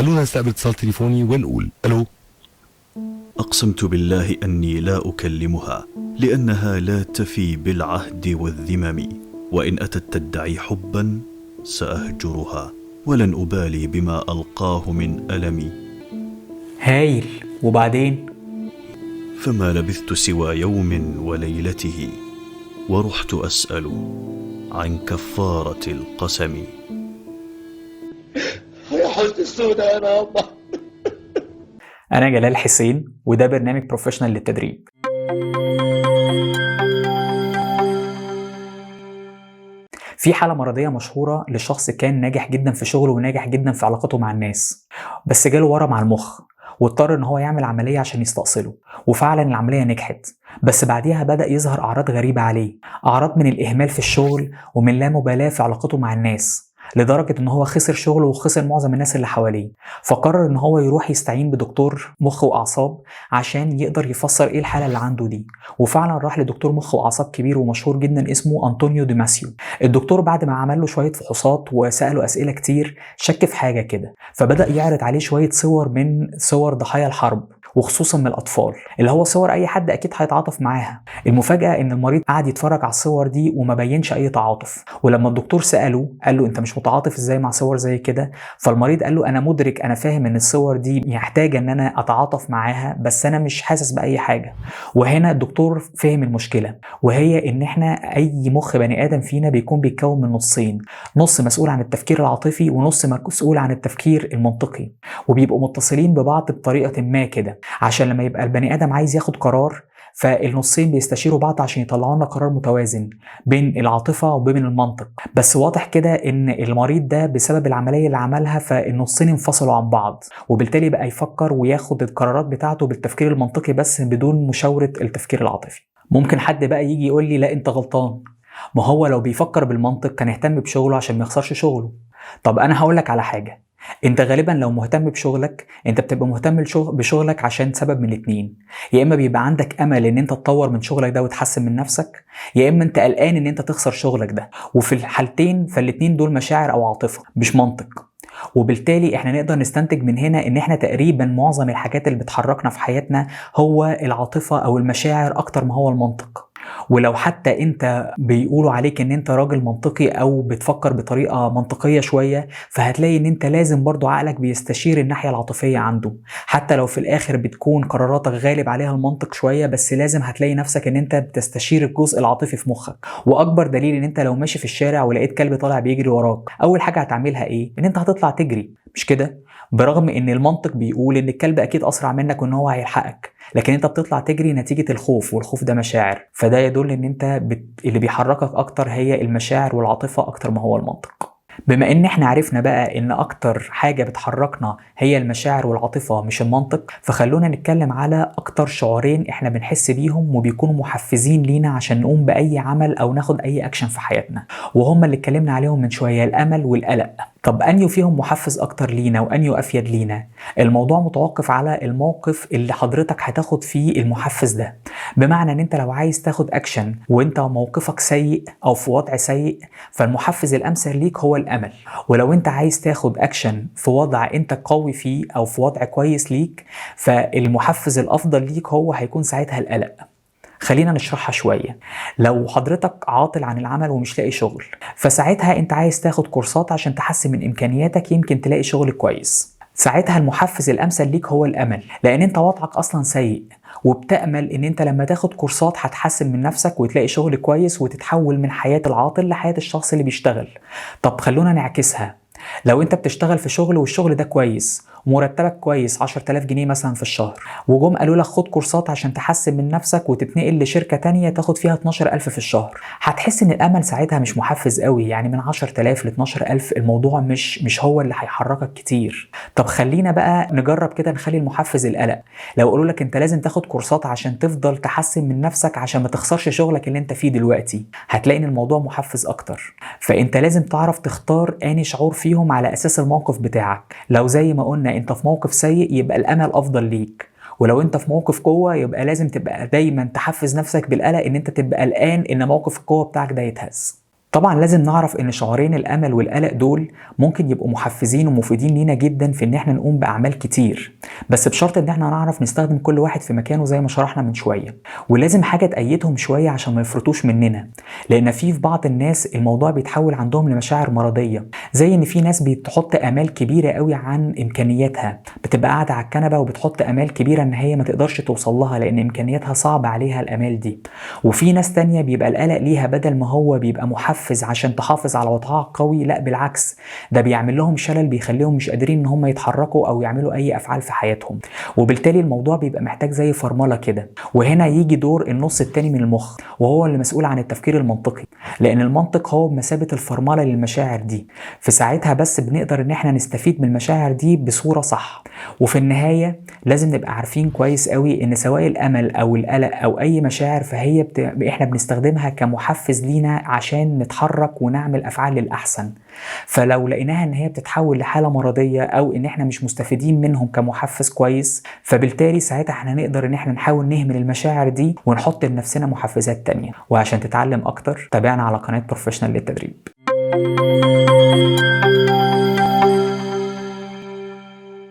خلونا نستقبل اتصال تليفوني ونقول الو. أقسمت بالله أني لا أكلمها لأنها لا تفي بالعهد والذمم، وإن أتت تدعي حبا سأهجرها ولن أبالي بما ألقاه من ألمي. هايل، وبعدين؟ فما لبثت سوى يوم وليلته ورحت أسأل عن كفارة القسم. يا حزن السوداء أنا الله. أنا جلال حسين، وده برنامج بروفيشنال للتدريب. في حالة مرضية مشهورة لشخص كان ناجح جدا في شغله وناجح جدا في علاقته مع الناس، بس جاله ورم على المخ واضطر ان هو يعمل عملية عشان يستأصله، وفعلا العملية نجحت، بس بعديها بدأ يظهر أعراض غريبة عليه، أعراض من الإهمال في الشغل ومن لا مبالاة في علاقته مع الناس، لدرجة ان هو خسر شغله وخسر معظم الناس اللي حواليه. فقرر ان هو يروح يستعين بدكتور مخ واعصاب عشان يقدر يفسر ايه الحالة اللي عنده دي، وفعلا راح لدكتور مخ واعصاب كبير ومشهور جدا اسمه أنطونيو ديماسيو. الدكتور بعد ما عمل له شوية فحوصات وسأله أسئلة كتير شك في حاجة كده، فبدأ يعرض عليه شوية صور من صور ضحايا الحرب، وخصوصا من الأطفال، اللي هو صور أي حد أكيد هيتعاطف معاها. المفاجأة إن المريض قعد يتفرج على الصور دي وما بينش أي تعاطف، ولما الدكتور سأله قال له أنت مش متعاطف إزاي مع صور زي كده؟ فالمريض قال له أنا مدرك، أنا فاهم إن الصور دي محتاجة إن أنا أتعاطف معاها، بس أنا مش حاسس بأي حاجة. وهنا الدكتور فهم المشكلة، وهي إن إحنا أي مخ بني آدم فينا بيكون بيتكون من نصين، نص مسؤول عن التفكير العاطفي ونص مسؤول عن التفكير المنطقي، وبيبقوا متصلين ببعض بطريقة ما كده، عشان لما يبقى البني آدم عايز ياخد قرار فالنصين بيستشيروا بعض عشان يطلعوا لنا قرار متوازن بين العاطفة وبين المنطق. بس واضح كده ان المريض ده بسبب العملية اللي عملها فالنصين انفصلوا عن بعض، وبالتالي بقى يفكر وياخد القرارات بتاعته بالتفكير المنطقي بس بدون مشاورة التفكير العاطفي. ممكن حد بقى يجي يقول لي لا انت غلطان، ما هو لو بيفكر بالمنطق كان يهتم بشغله عشان ما يخسرش شغله. طب انا هقولك على حاجة، انت غالبا لو مهتم بشغلك انت بتبقى مهتم بشغلك عشان سبب من الاتنين، يا اما بيبقى عندك امل ان انت تطور من شغلك ده وتحسن من نفسك، يا اما انت قلقان ان انت تخسر شغلك ده، وفي الحالتين فالاتنين دول مشاعر او عاطفة مش منطق. وبالتالي احنا نقدر نستنتج من هنا ان احنا تقريبا معظم الحاجات اللي بتحركنا في حياتنا هو العاطفة او المشاعر اكتر ما هو المنطق. ولو حتى انت بيقولوا عليك ان انت راجل منطقي او بتفكر بطريقة منطقية شوية، فهتلاقي ان انت لازم برضو عقلك بيستشير الناحية العاطفية عنده، حتى لو في الاخر بتكون قراراتك غالب عليها المنطق شوية، بس لازم هتلاقي نفسك ان انت بتستشير الجزء العاطفي في مخك. واكبر دليل ان انت لو ماشي في الشارع ولقيت كلب طالع بيجري وراك، اول حاجة هتعملها ايه؟ ان انت هتطلع تجري، مش كده؟ برغم ان المنطق بيقول ان الكلب اكيد اسرع منك وان هو هيلحقك، لكن انت بتطلع تجري نتيجة الخوف، والخوف ده مشاعر، فده يدل ان انت اللي بيحركك اكتر هي المشاعر والعاطفة اكتر ما هو المنطق. بما ان احنا عرفنا بقى ان اكتر حاجة بتحركنا هي المشاعر والعاطفة مش المنطق، فخلونا نتكلم على اكتر شعورين احنا بنحس بيهم وبيكونوا محفزين لينا عشان نقوم باي عمل او ناخد اي اكشن في حياتنا، وهم اللي اتكلمنا عليهم من شوية، الامل والقلق. طب انيو فيهم محفز اكتر لينا وانيو افيد لينا؟ الموضوع متوقف على الموقف اللي حضرتك هتاخد فيه المحفز ده. بمعنى ان انت لو عايز تاخد اكشن وانت موقفك سيء او في وضع سيء، فالمحفز الامثل ليك هو الامل. ولو انت عايز تاخد اكشن في وضع انت قوي فيه او في وضع كويس ليك، فالمحفز الافضل ليك هو هيكون ساعتها القلق. خلينا نشرحها شوية. لو حضرتك عاطل عن العمل ومش لاقي شغل، فساعتها انت عايز تاخد كورسات عشان تحسن من امكانياتك يمكن تلاقي شغل كويس. ساعتها المحفز الامثل ليك هو الامل، لان انت وضعك اصلا سيء وبتأمل ان انت لما تاخد كورسات هتحسن من نفسك وتلاقي شغل كويس وتتحول من حياة العاطل لحياة الشخص اللي بيشتغل. طب خلونا نعكسها، لو انت بتشتغل في شغل والشغل ده كويس ومرتبك كويس 10,000 جنيه مثلا في الشهر، وجم قالوا لك خد كورسات عشان تحسن من نفسك وتتنقل لشركة تانية تاخد فيها 12,000 في الشهر، هتحس ان الامل ساعتها مش محفز قوي، يعني من 10,000 ل 12,000 الموضوع مش هو اللي هيحركك كتير. طب خلينا بقى نجرب كده نخلي المحفز القلق. لو قالوا لك انت لازم تاخد كورسات عشان تفضل تحسن من نفسك عشان ما تخسرش شغلك اللي انت فيه دلوقتي، هتلاقي ان الموضوع محفز اكتر. فانت لازم تعرف تختار اني شعور فيهم على اساس الموقف بتاعك. لو زي ما قلنا انت في موقف سيء يبقى الامل افضل ليك، ولو انت في موقف قوة يبقى لازم تبقى دايما تحفز نفسك بالقلق ان انت تبقى قلقان ان موقف القوة بتاعك ده يتهز. طبعا لازم نعرف ان شعورين الامل والقلق دول ممكن يبقوا محفزين ومفيدين لينا جدا في ان احنا نقوم باعمال كتير، بس بشرط ان احنا نعرف نستخدم كل واحد في مكانه زي ما شرحنا من شويه. ولازم حاجه تأيدهم شويه عشان ما يفرطوش مننا، لان في بعض الناس الموضوع بيتحول عندهم لمشاعر مرضيه، زي ان في ناس بتحط امال كبيره قوي عن امكانياتها، بتبقى قاعده على الكنبه وبتحط امال كبيره ان هي ما تقدرش توصل لها لان امكانياتها صعب عليها الامال دي. وفي ناس تانية بيبقى القلق ليها بدل ما هو بيبقى محفز عشان تحافظ على وضعها القوي، لا بالعكس، ده بيعمل لهم شلل بيخليهم مش قادرين ان هم يتحركوا او يعملوا اي افعال في حياتهم. وبالتالي الموضوع بيبقى محتاج زي فرمله كده. وهنا يجي دور النص التاني من المخ، وهو اللي مسؤول عن التفكير المنطقي، لان المنطق هو بمثابه الفرمله للمشاعر دي. في ساعتها بس بنقدر ان احنا نستفيد من المشاعر دي بصوره صح. وفي النهايه لازم نبقى عارفين كويس قوي ان سواء الامل او القلق او اي مشاعر فهي احنا بنستخدمها كمحفز لينا عشان نتحرك ونعمل افعال للاحسن. فلو لقيناها ان هي بتتحول لحاله مرضيه او ان احنا مش مستفيدين منهم كمحفز كويس، فبالتالي ساعتها احنا نقدر ان احنا نحاول نهمل المشاعر دي ونحط لنفسنا محفزات تانية. وعشان تتعلم اكتر تابعنا على قناه بروفيشنال للتدريب.